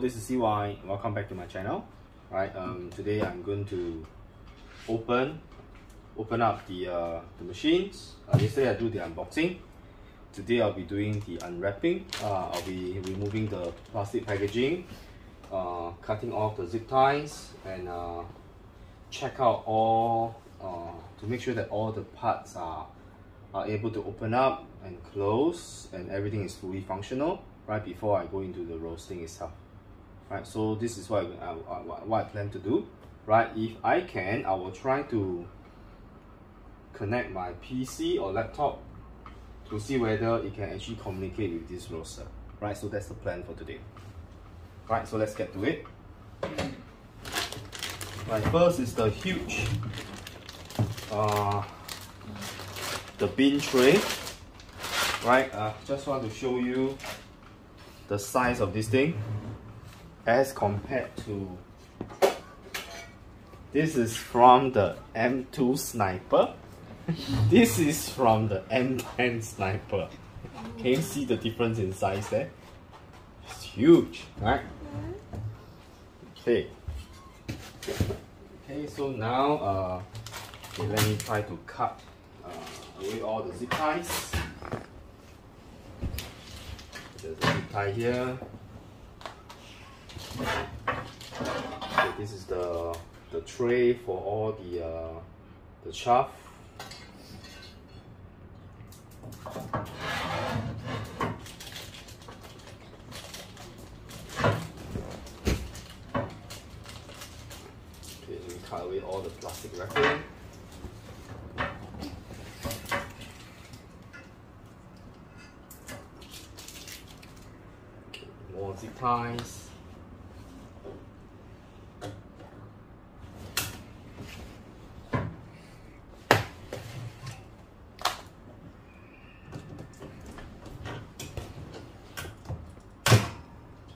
this is CY. Welcome back to my channel. Right, today I'm going to open up the machines. Yesterday I do the unboxing. Today I'll be doing the unwrapping. I'll be removing the plastic packaging, cutting off the zip ties, and check out all to make sure that all the parts are able to open up and close and everything is fully functional right before I go into the roasting itself. Right, so this is what I plan to do. Right, if I can, I will try to connect my PC or laptop to see whether it can actually communicate with this roaster. Right, so that's the plan for today. Right, so let's get to it. Right, first is the huge the bin tray. Right, just want to show you the size of this thing as compared to this is from the M2 Sniper. This is from the M10 Sniper. Can you see the difference in size there? It's huge, right? Okay. Okay, so now okay, let me try to cut away all the zip ties. There's a zip tie here. Okay, this is the tray for all the chaff. Okay, let me cut away all the plastic wrapping. Okay, more zip ties.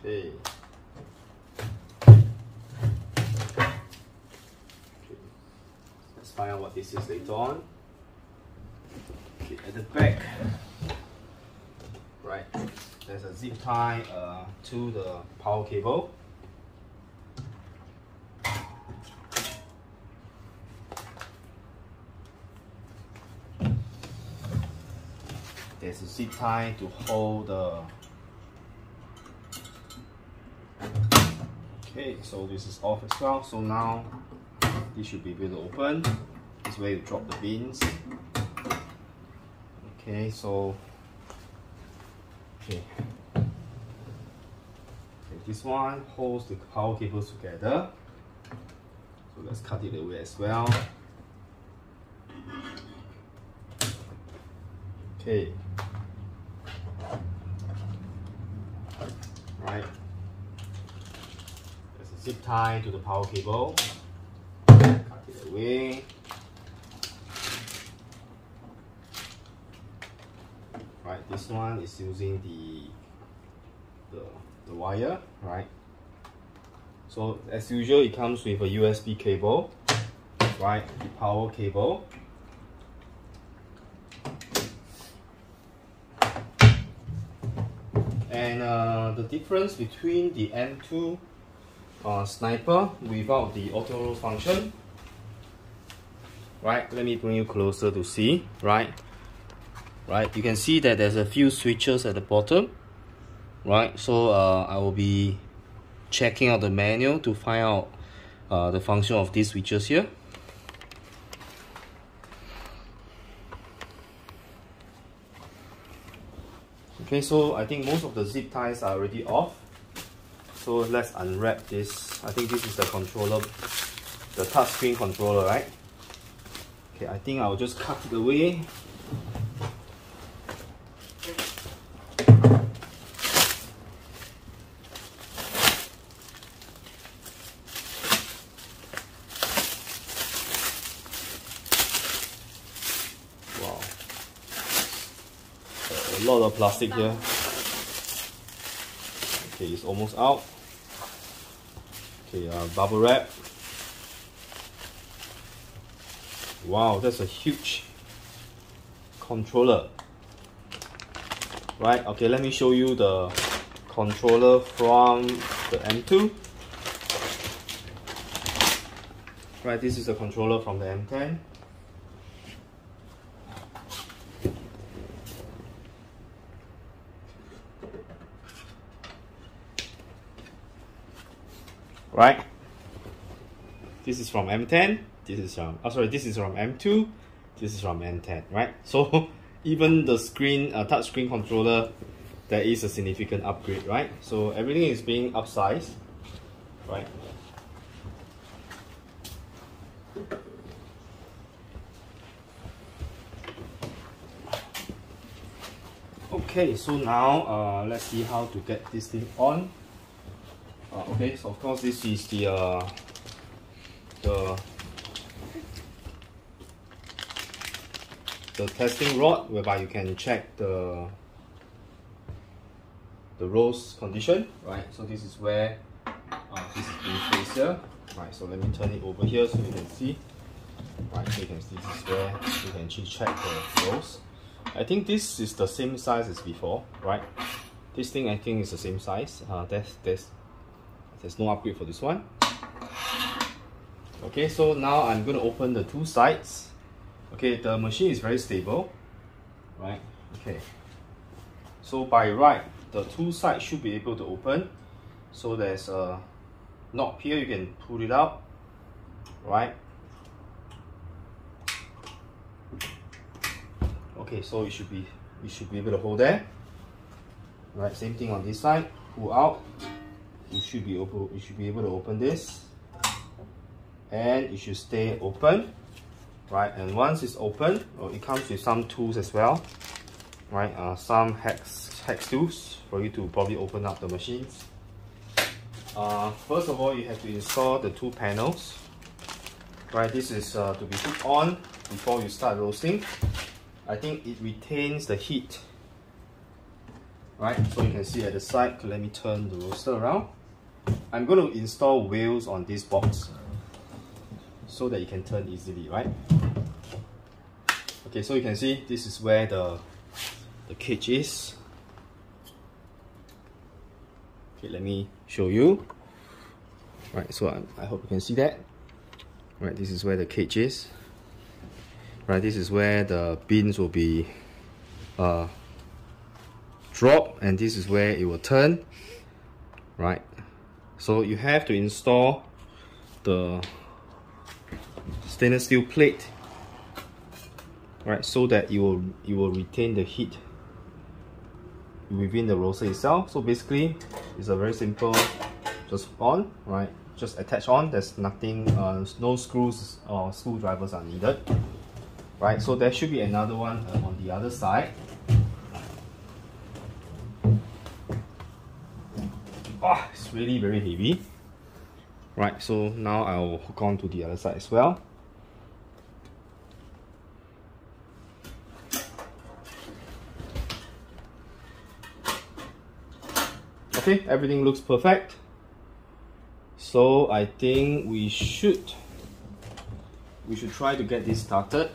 Okay. Let's find out what this is later on. Okay, at the back, right, there's a zip tie to the power cable. There's a zip tie to hold the. Okay, so this is off as well. So now this should be able to open. This is where you drop the bins. Okay, so okay, this one holds the power cables together. So let's cut it away as well. Okay, right. Zip tie to the power cable. Cut it away. Right, this one is using the wire, right? So as usual, it comes with a USB cable, right? The power cable. And the difference between the M2 Sniper without the auto function, right? Let me bring you closer to see, right? Right, you can see that there's a few switches at the bottom, right? So I will be checking out the manual to find out the function of these switches here. Okay, so I think most of the zip ties are already off. So let's unwrap this. I think this is the controller, the touchscreen controller, right? Okay, I think I'll just cut it away. Wow, a lot of plastic here. Okay, it's almost out. Okay, bubble wrap. Wow, that's a huge controller. Right, okay, let me show you the controller from the M2. Right, this is the controller from the M10. Right, this is from M10. This is from this is from M2. This is from M10. Right, so even the screen, touch screen controller, there is a significant upgrade. Right, so everything is being upsized. Right. Okay, so now let's see how to get this thing on. Okay, so of course this is the testing rod, whereby you can check the rose condition. Right, so this is where this is being placed here. Right, so let me turn it over here so you can see. Right, so you can see this is where you can actually check the rose. I think this is the same size as before, right? This thing I think is the same size. There's no upgrade for this one. Okay, so now I'm going to open the two sides. Okay, the machine is very stable, right? Okay, so by right, the two sides should be able to open. So there's a knob here, you can pull it out, right? Okay, so you should be able to hold there. Right, same thing on this side. Pull out. You should be able to open this, and it should stay open. Right, and once it's open, it comes with some tools as well. Right, some hex tools for you to probably open up the machines. First of all, you have to install the two panels. Right, this is to be put on before you start roasting. I think it retains the heat. Right, so you can see at the side. Let me turn the roaster around. I'm going to install wheels on this box so that you can turn easily, right? Okay, so you can see this is where the cage is. Okay, let me show you. Right, so I hope you can see that. Right, this is where the cage is. Right, this is where the beans will be dropped, and this is where it will turn. Right, so you have to install the stainless steel plate, right, so that you will retain the heat within the roaster itself. So basically, it's a very simple, just on, right, just attach on. There's nothing, no screws or screwdrivers are needed. Right, so there should be another one on the other side. Oh, it's really very heavy. Right, so now I'll hook on to the other side as well. Okay, everything looks perfect. So I think we should try to get this started.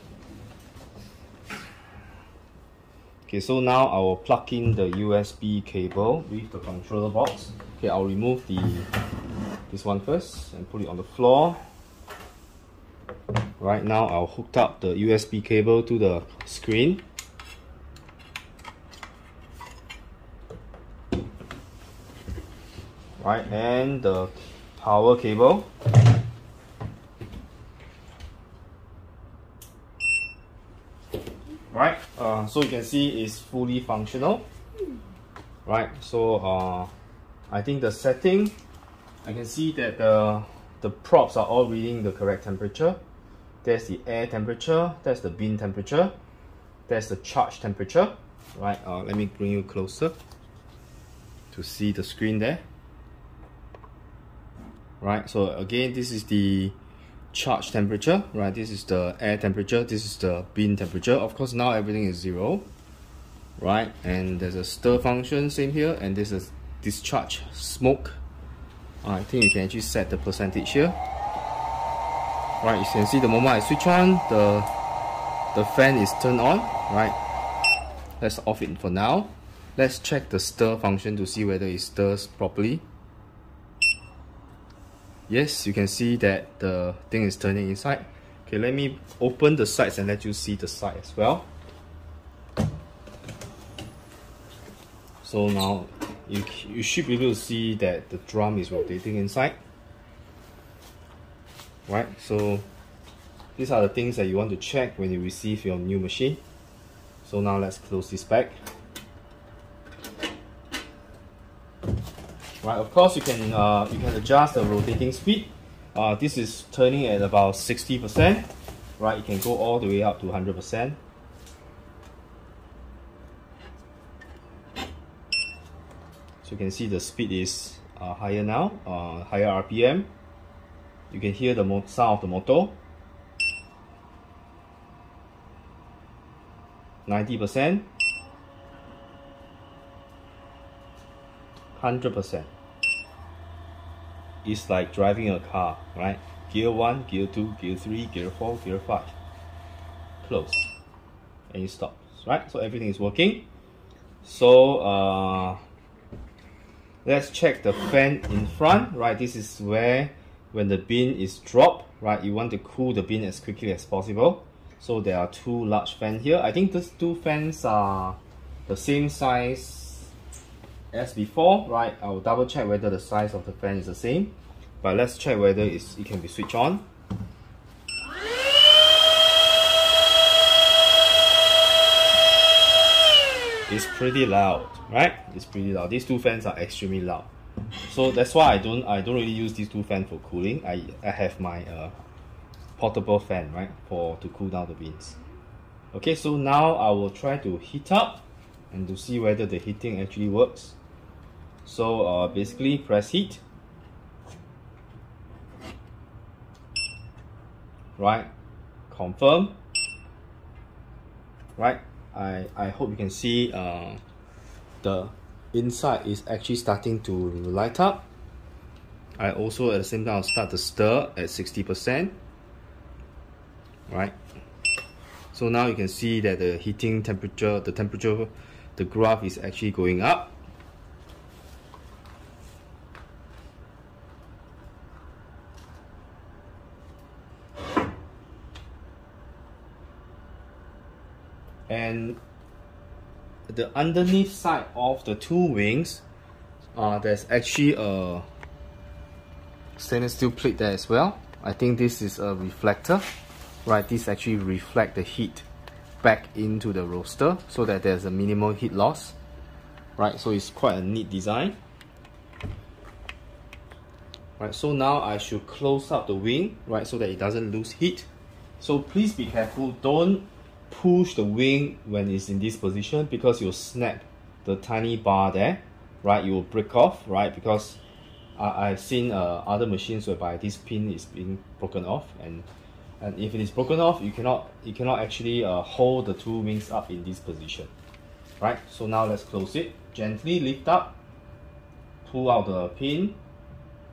Okay, so now I will plug in the USB cable with the controller box. Okay, I'll remove this one first and put it on the floor. Right, now I'll hook up the USB cable to the screen. Right, and the power cable. Right, so you can see it's fully functional. Right, so I think the setting, I can see that the props are all reading the correct temperature. There's the air temperature, that's the bin temperature, that's the charge temperature. Right, let me bring you closer to see the screen there. Right, so again, this is the charge temperature, right? This is the air temperature, this is the bin temperature. Of course, now everything is 0, right? And there's a stir function, same here, and this is discharge smoke. I think you can actually set the percentage here. Right, you can see the moment I switch on, the fan is turned on, right? Let's off it for now. Let's check the stir function to see whether it stirs properly. yes, you can see that the thing is turning inside. Okay, let me open the sides and let you see the side as well. So now you should be able to see that the drum is rotating inside. Right, so these are the things that you want to check when you receive your new machine. So now let's close this back. Right, of course you can adjust the rotating speed. This is turning at about 60%. Right, you can go all the way up to 100%. So you can see the speed is higher now, higher RPM. You can hear the sound of the motor. 90%, 100%. It's like driving a car, right? Gear 1, Gear 2, Gear 3, Gear 4, Gear 5. Close. And you stop, right? So everything is working. So let's check the fan in front, right? This is where when the bin is dropped, right, you want to cool the bin as quickly as possible. So there are two large fans here. I think these two fans are the same size as before, right? I will double check whether the size of the fan is the same. But let's check whether it can be switched on. It's pretty loud, right? It's pretty loud. These two fans are extremely loud. So that's why I don't really use these two fans for cooling. I have my portable fan, right, to cool down the bins. Okay, so now I will try to heat up and to see whether the heating actually works. So basically press heat, right, confirm, right. I hope you can see the inside is actually starting to light up. I also at the same time start to stir at 60%. Right, so now you can see that the heating temperature, the graph is actually going up. And the underneath side of the two wings, there's actually a stainless steel plate there as well. I think this is a reflector. Right, this actually reflects the heat back into the roaster so that there's a minimal heat loss. Right, so it's quite a neat design. Right, so now I should close up the wing, right, so that it doesn't lose heat. So please be careful, don't push the wing when it's in this position because you'll snap the tiny bar there, right? You will break off, right? Because I've seen other machines whereby this pin is being broken off, and if it is broken off, you cannot actually hold the two wings up in this position, right? So now let's close it. Gently lift up, pull out the pin,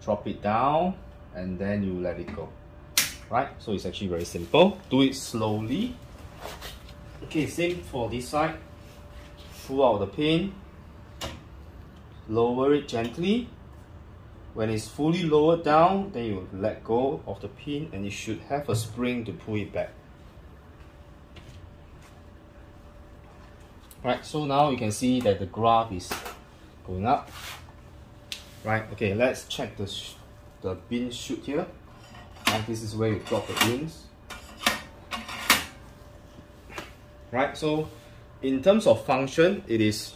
drop it down, and then you let it go, right? So it's actually very simple. Do it slowly. Okay, same for this side. Pull out the pin, lower it gently. When it's fully lowered down, then you let go of the pin and you should have a spring to pull it back. Right, so now you can see that the graph is going up. Right, okay, let's check the bin chute here. Right, this is where you drop the bins. Right, so in terms of function, it is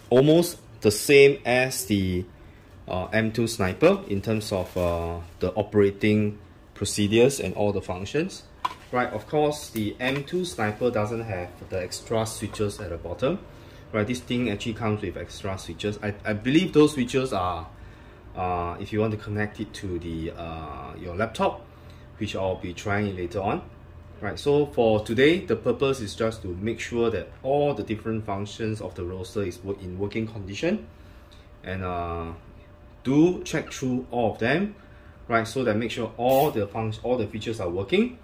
almost the same as the M2 Sniper in terms of the operating procedures and all the functions. Right, of course the M2 Sniper doesn't have the extra switches at the bottom. Right, this thing actually comes with extra switches. I believe those switches are if you want to connect it to the your laptop, which I'll be trying it later on. Right, so for today, the purpose is just to make sure that all the different functions of the roaster is in working condition, and do check through all of them, right? So that make sure all the features are working,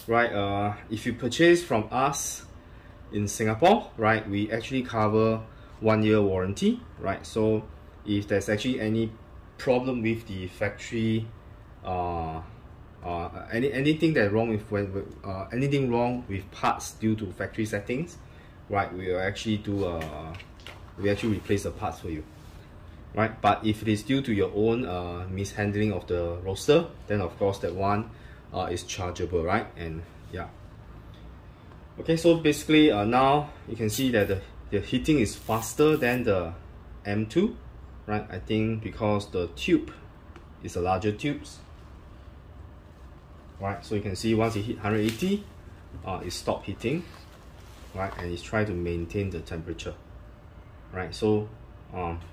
right? If you purchase from us in Singapore, right, we actually cover 1 year warranty, right? So if there's actually any problem with the factory, anything that wrong with anything wrong with parts due to factory settings, right? We will actually do we actually replace the parts for you, right? But if it is due to your own mishandling of the roaster, then of course that one is chargeable, right? And yeah. Okay, so basically now you can see that the heating is faster than the M2, right? I think because the tube is a larger tubes, right? So you can see once you hit 180, it stopped heating, right? And it's trying to maintain the temperature, right? So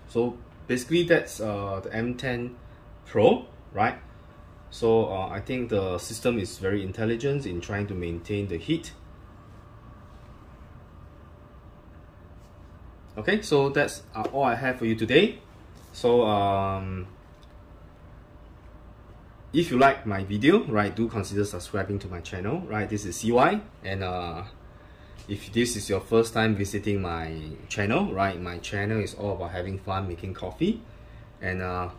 so basically that's the M10 Pro, right? So I think the system is very intelligent in trying to maintain the heat. Okay, so that's all I have for you today. So if you like my video, right, do consider subscribing to my channel, right? This is CY, and if this is your first time visiting my channel, right, my channel is all about having fun making coffee, and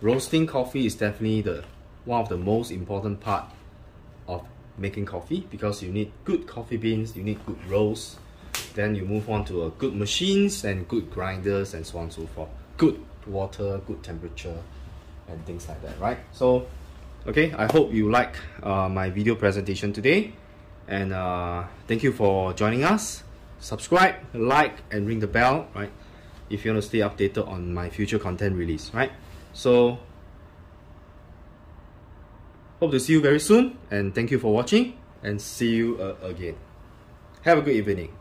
roasting coffee is definitely one of the most important part of making coffee, because you need good coffee beans, you need good roast, then you move on to good machines and good grinders and so on and so forth, good water, good temperature and things like that, right? So okay, I hope you like my video presentation today, and thank you for joining us. Subscribe, like and ring the bell, right, if you want to stay updated on my future content release, right? So hope to see you very soon, and thank you for watching, and see you again. Have a good evening.